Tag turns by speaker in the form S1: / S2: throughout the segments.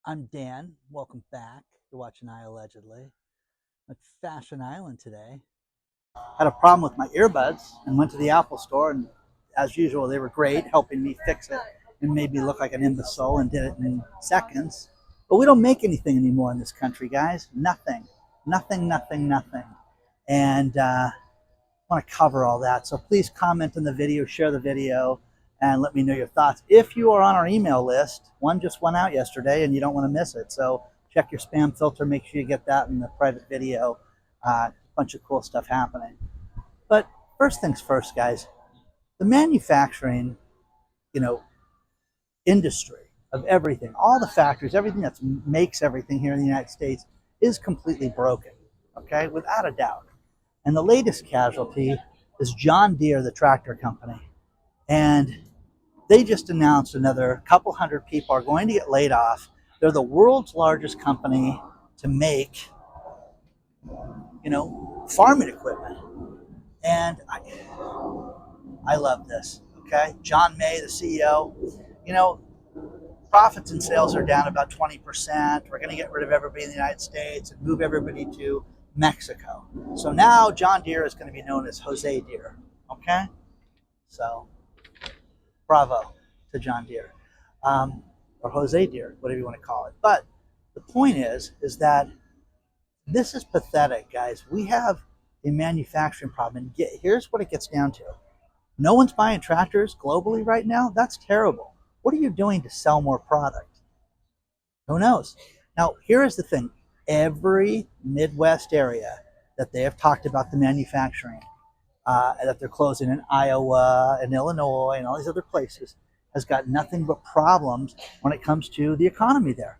S1: I'm Dan. Welcome back. You're watching iAllegedly. I'm at Fashion Island today. Had a problem with my earbuds and went to the Apple store, and as usual, they were great, helping me fix it and made me look like an imbecile and did it in seconds. But we don't make anything anymore in this country, guys. Nothing. Nothing, nothing, nothing. And I want to cover all that. So please comment on the video, share the video, and let me know your thoughts. If you are on our email list, one just went out yesterday and you don't want to miss it. So check your spam filter, make sure you get that in the private video. A bunch of cool stuff happening. But first things first, guys, the manufacturing, industry of everything, all the factories, everything that makes everything here in the United States is completely broken, okay, without a doubt. And the latest casualty is John Deere, the tractor company. And they just announced another couple hundred people are going to get laid off. They're the world's largest company to make, farming equipment. And I love this, okay? John May, the CEO, profits and sales are down about 20%. We're going to get rid of everybody in the United States and move everybody to Mexico. So now John Deere is going to be known as Jose Deere, okay? So bravo to John Deere, or Jose Deere, whatever you want to call it. But the point is that this is pathetic, guys. We have a manufacturing problem. And here's what it gets down to. No one's buying tractors globally right now. That's terrible. What are you doing to sell more product? Who knows? Now, here is the thing. Every Midwest area that they have talked about the manufacturing, that they're closing in Iowa and Illinois and all these other places, has got nothing but problems when it comes to the economy there.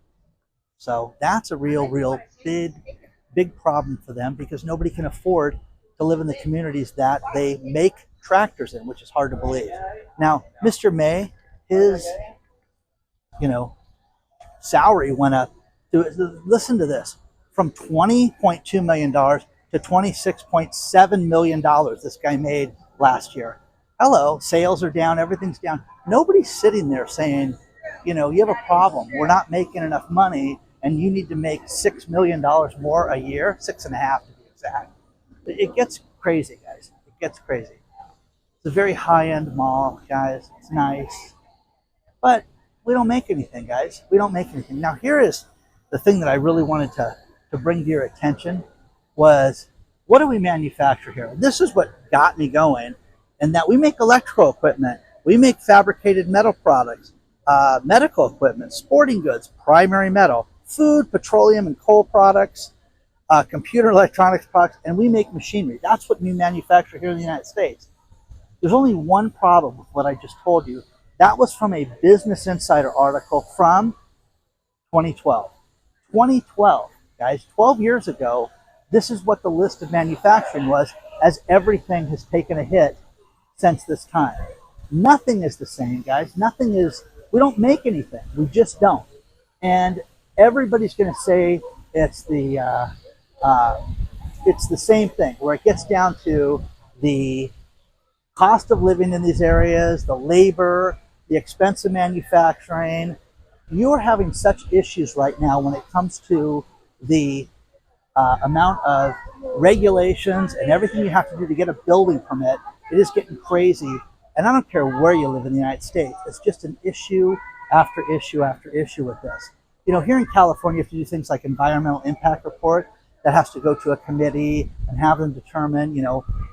S1: So that's a real big problem for them because nobody can afford to live in the communities that they make tractors in, which is hard to believe. Now, Mr. May, his, salary went up to, listen to this, from $20.2 million to $26.7 million this guy made last year. Hello, sales are down, everything's down. Nobody's sitting there saying, you have a problem. We're not making enough money and you need to make $6 million more a year, 6.5 to be exact. It gets crazy, guys. It gets crazy. It's a very high-end mall, guys. It's nice. But we don't make anything, guys. We don't make anything. Now, here is the thing that I really wanted to bring to your attention was, what do we manufacture here? This is what got me going, and that we make electrical equipment. We make fabricated metal products, medical equipment, sporting goods, primary metal, food, petroleum, and coal products, computer electronics products, and we make machinery. That's what we manufacture here in the United States. There's only one problem with what I just told you. That was from a Business Insider article from 2012. 2012, guys, 12 years ago, this is what the list of manufacturing was, as everything has taken a hit since this time. Nothing is the same, guys. Nothing is, we don't make anything. We just don't. And everybody's going to say it's the same thing, where it gets down to the cost of living in these areas, the labor, the expense of manufacturing. You're having such issues right now when it comes to the amount of regulations and everything you have to do to get a building permit. It is getting crazy. And I don't care where you live in the United States. It's just an issue after issue after issue with this. Here in California, you have to do things like environmental impact report that has to go to a committee and have them determine,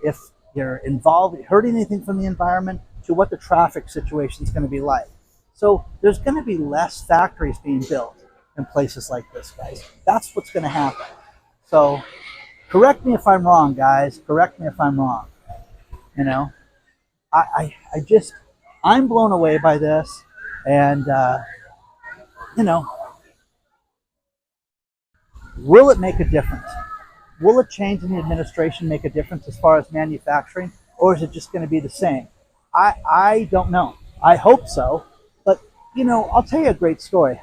S1: if you're involved, hurting anything from the environment, to what the traffic situation is going to be like. So there's going to be less factories being built in places like this, guys. That's what's going to happen. So correct me if I'm wrong, guys. Correct me if I'm wrong. I'm blown away by this. And, will it make a difference? Will a change in the administration make a difference as far as manufacturing, or is it just going to be the same? I don't know. I hope so. But, I'll tell you a great story.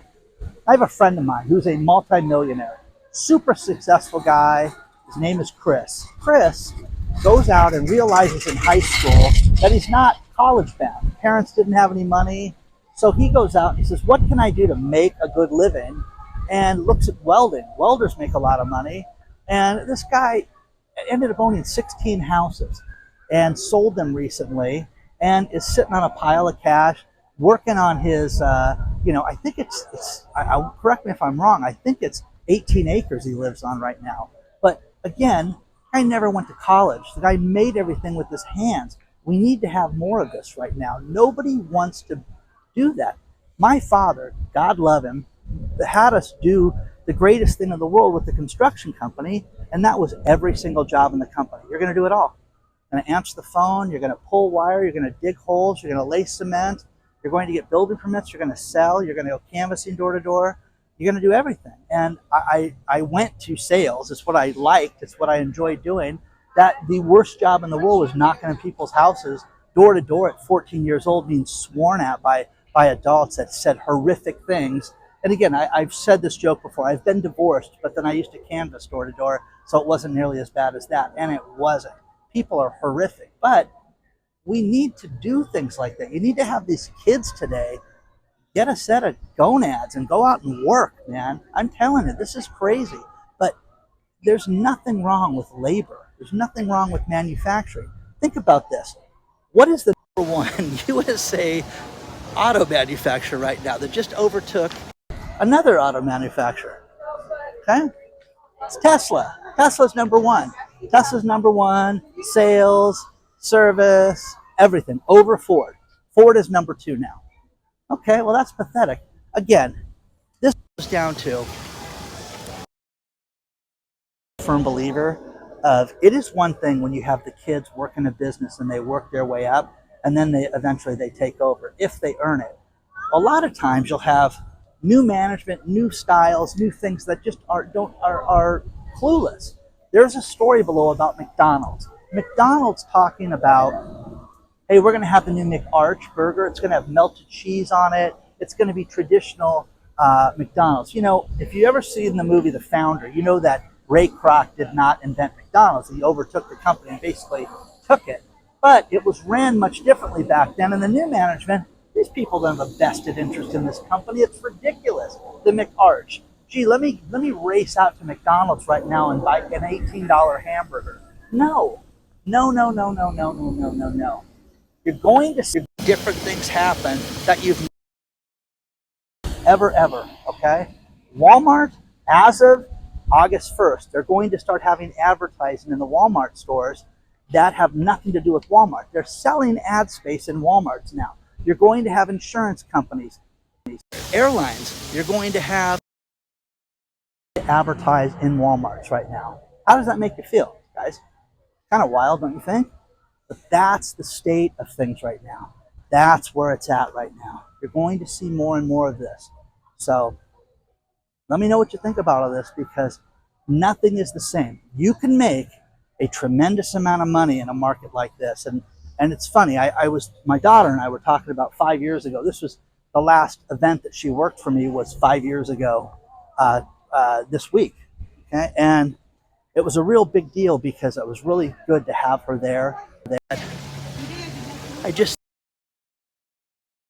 S1: I have a friend of mine who's a multimillionaire, super successful guy. His name is Chris. Chris goes out and realizes in high school that he's not college bound. Parents didn't have any money. So he goes out and he says, what can I do to make a good living and looks at welding. Welders make a lot of money. And this guy ended up owning 16 houses and sold them recently and is sitting on a pile of cash working on his, I think correct me if I'm wrong, I think it's 18 acres he lives on right now. But again, the guy never went to college. The guy made everything with his hands. We need to have more of this right now. Nobody wants to do that. My father, God love him, had us do the greatest thing in the world with the construction company, and that was every single job in the company. You're going to do it all. You're going to answer the phone, you're going to pull wire, you're going to dig holes, you're going to lay cement, you're going to get building permits, you're going to sell, you're going to go canvassing door to door, you're going to do everything. And I went to sales. It's what I liked, it's what I enjoyed doing. That the worst job in the world was knocking on people's houses door to door at 14 years old, being sworn at by adults that said horrific things. And again, I've said this joke before. I've been divorced, but then I used to canvass door to door, so it wasn't nearly as bad as that. And it wasn't. People are horrific. But we need to do things like that. You need to have these kids today get a set of gonads and go out and work, man. I'm telling you, this is crazy. But there's nothing wrong with labor. There's nothing wrong with manufacturing. Think about this. What is the number one USA auto manufacturer right now that just overtook another auto manufacturer? Okay? It's Tesla. Tesla's number one. Tesla's number one, sales, service, everything, over Ford. Ford is number two now. Okay, well, that's pathetic. Again, this goes down to firm believer of it is one thing when you have the kids work in a business and they work their way up and then they eventually take over if they earn it. A lot of times you'll have new management, new styles, new things that just are clueless. There's a story below about McDonald's. McDonald's talking about, hey, we're going to have the new McArch burger. It's going to have melted cheese on it. It's going to be traditional McDonald's. You know, if you ever seen the movie The Founder, you know that Ray Kroc did not invent McDonald's. He overtook the company and basically took it. But it was ran much differently back then. And the new management, these people don't have a vested interest in this company. It's ridiculous. The McArch. Gee, let me race out to McDonald's right now and buy an $18 hamburger. No. No. You're going to see different things happen that you've ever, okay? Walmart, as of August 1st, they're going to start having advertising in the Walmart stores that have nothing to do with Walmart. They're selling ad space in Walmarts now. You're going to have insurance companies, airlines. You're going to have advertised in Walmarts right now. How does that make you feel, guys? Kind of wild, don't you think? But that's the state of things right now. That's where it's at right now. You're going to see more and more of this. So let me know what you think about all this, because nothing is the same. You can make a tremendous amount of money in a market like this. And it's funny, my daughter and I were talking about 5 years ago. This was the last event that she worked for me was 5 years ago this week. Okay? And it was a real big deal because it was really good to have her there. The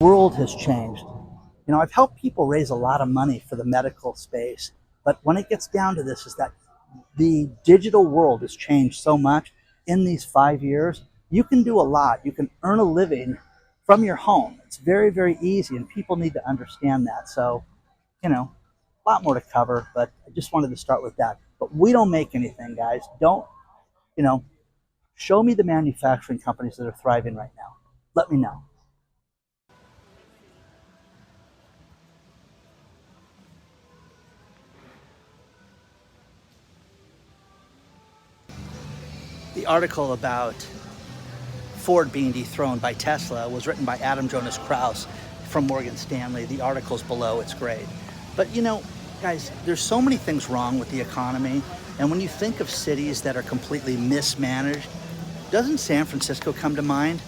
S1: world has changed. You know, I've helped people raise a lot of money for the medical space, but when it gets down to this is that the digital world has changed so much in these 5 years. You can do a lot. You can earn a living from your home. It's very, very easy, and people need to understand that. So, you know, a lot more to cover, but I just wanted to start with that. But we don't make anything, guys. Don't, show me the manufacturing companies that are thriving right now. Let me know. The article about Ford being dethroned by Tesla was written by Adam Jonas Krause from Morgan Stanley. The article's below. It's great. But, guys, there's so many things wrong with the economy. And when you think of cities that are completely mismanaged, doesn't San Francisco come to mind?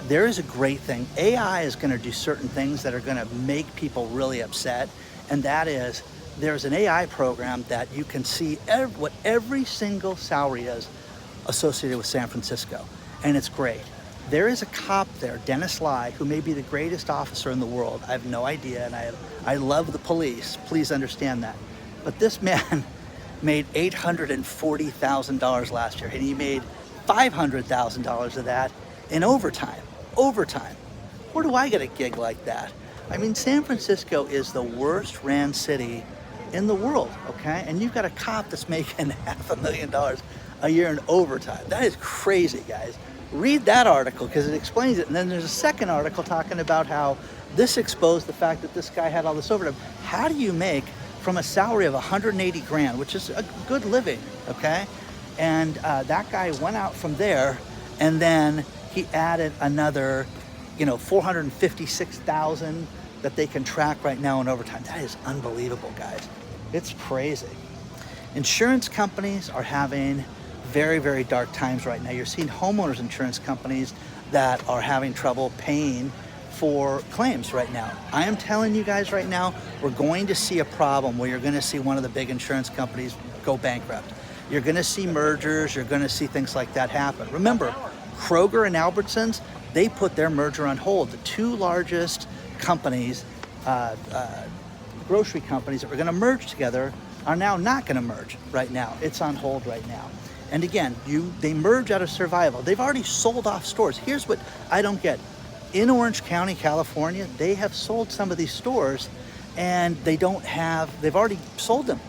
S1: There is a great thing. AI is going to do certain things that are going to make people really upset. And that is, there's an AI program that you can see what every single salary is associated with San Francisco. And it's great. There is a cop there, Dennis Lai, who may be the greatest officer in the world. I have no idea, and I love the police. Please understand that. But this man made $840,000 last year, and he made $500,000 of that in overtime. Overtime. Where do I get a gig like that? I mean, San Francisco is the worst ran city in the world, okay? And you've got a cop that's making $500,000 a year in overtime. That is crazy, guys. Read that article because it explains it. And then there's a second article talking about how this exposed the fact that this guy had all this overtime. How do you make from a salary of 180 grand, which is a good living, okay? And that guy went out from there, and then he added another, 456,000 that they can track right now in overtime. That is unbelievable, guys. It's crazy. Insurance companies are having very, very dark times right now. You're seeing homeowners insurance companies that are having trouble paying for claims right now. I am telling you guys right now, we're going to see a problem where you're going to see one of the big insurance companies go bankrupt. You're going to see mergers. You're going to see things like that happen. Remember, Kroger and Albertsons, they put their merger on hold. The two largest companies, grocery companies that were going to merge together are now not going to merge right now. It's on hold right now. And again, they merge out of survival. They've already sold off stores. Here's what I don't get. In Orange County, California, they have sold some of these stores, and they've already sold them,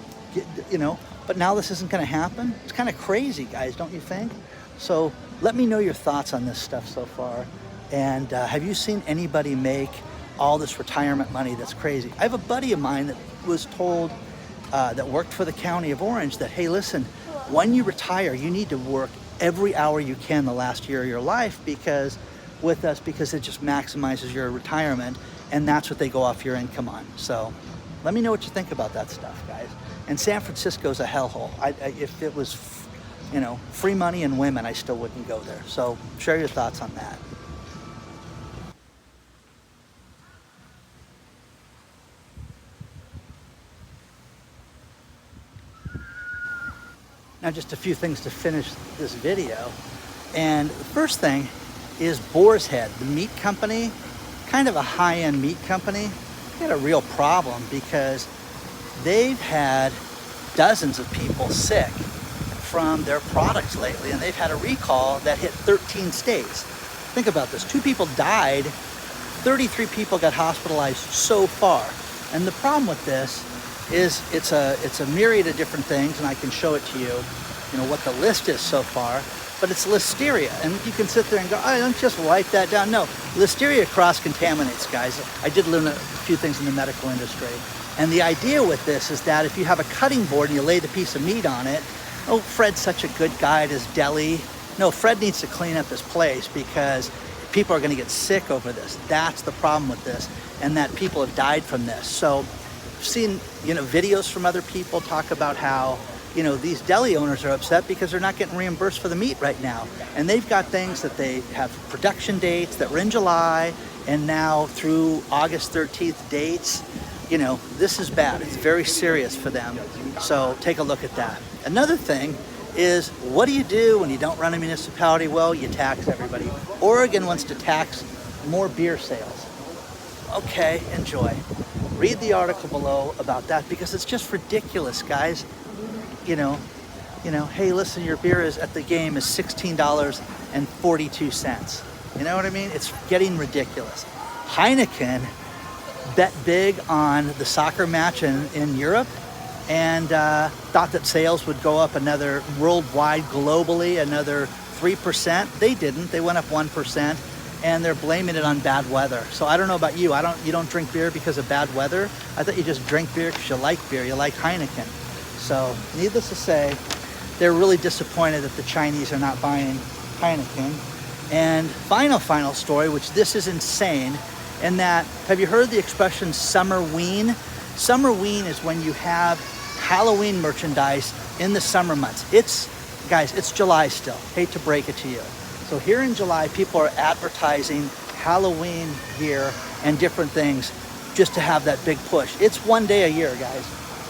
S1: but now this isn't going to happen. It's kind of crazy, guys, don't you think? So let me know your thoughts on this stuff so far. And have you seen anybody make all this retirement money? That's crazy. I have a buddy of mine that was told, that worked for the county of Orange, that, hey, listen, when you retire, you need to work every hour you can the last year of your life because it just maximizes your retirement, and that's what they go off your income on. So let me know what you think about that stuff, guys. And San Francisco's a hellhole. If it was, free money and women, I still wouldn't go there. So share your thoughts on that. Now, just a few things to finish this video. And the first thing is Boar's Head, the meat company, kind of a high-end meat company. They had a real problem because they've had dozens of people sick from their products lately, and they've had a recall that hit 13 states. Think about this. 2 people died, 33 people got hospitalized so far. And the problem with this is it's a myriad of different things, and I can show it to you, what the list is so far, but it's listeria. And you can sit there and go, I don't just write that down. No, listeria cross-contaminates, guys. I did learn a few things in the medical industry. And the idea with this is that if you have a cutting board and you lay the piece of meat on it, oh, Fred's such a good guy at his deli. No, Fred needs to clean up his place because people are going to get sick over this. That's the problem with this, and that people have died from this. So I've seen, videos from other people talk about how, these deli owners are upset because they're not getting reimbursed for the meat right now. And they've got things that they have production dates that were in July, and now through August 13th dates. This is bad. It's very serious for them. So take a look at that. Another thing is, what do you do when you don't run a municipality? Well, you tax everybody. Oregon wants to tax more beer sales. Okay, enjoy. Read the article below about that because it's just ridiculous, guys. Hey, listen, your beer is at the game is $16.42. You know what I mean? It's getting ridiculous. Heineken bet big on the soccer match in Europe and thought that sales would go up another worldwide, globally, another 3%. They didn't. They went up 1%, and they're blaming it on bad weather. So I don't know about you. You don't drink beer because of bad weather. I thought you just drink beer because you like beer. You like Heineken. So needless to say, they're really disappointed that the Chinese are not buying Heineken. And final story, which this is insane, in that, have you heard the expression summerween? Summerween is when you have Halloween merchandise in the summer months. It's July still. Hate to break it to you. So here in July, people are advertising Halloween gear and different things just to have that big push. It's one day a year, guys.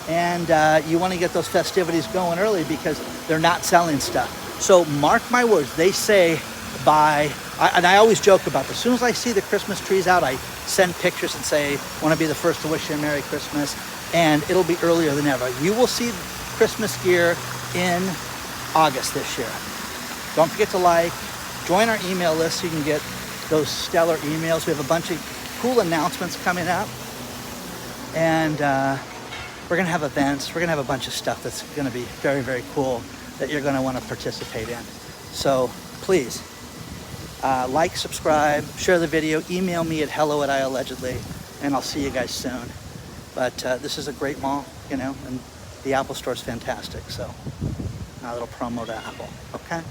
S1: And you want to get those festivities going early because they're not selling stuff. So mark my words, they say by And I always joke about this. As soon as I see the Christmas trees out, I send pictures and say, want to be the first to wish you a Merry Christmas. And it'll be earlier than ever. You will see Christmas gear in August this year. Don't forget to like, join our email list so you can get those stellar emails. We have a bunch of cool announcements coming up. And we're going to have events. We're going to have a bunch of stuff that's going to be very, very cool that you're going to want to participate in. So please, like, subscribe, share the video, email me at hello@iAllegedly, and I'll see you guys soon. But this is a great mall, you know, and the Apple Store is fantastic. So a little promo to Apple, okay?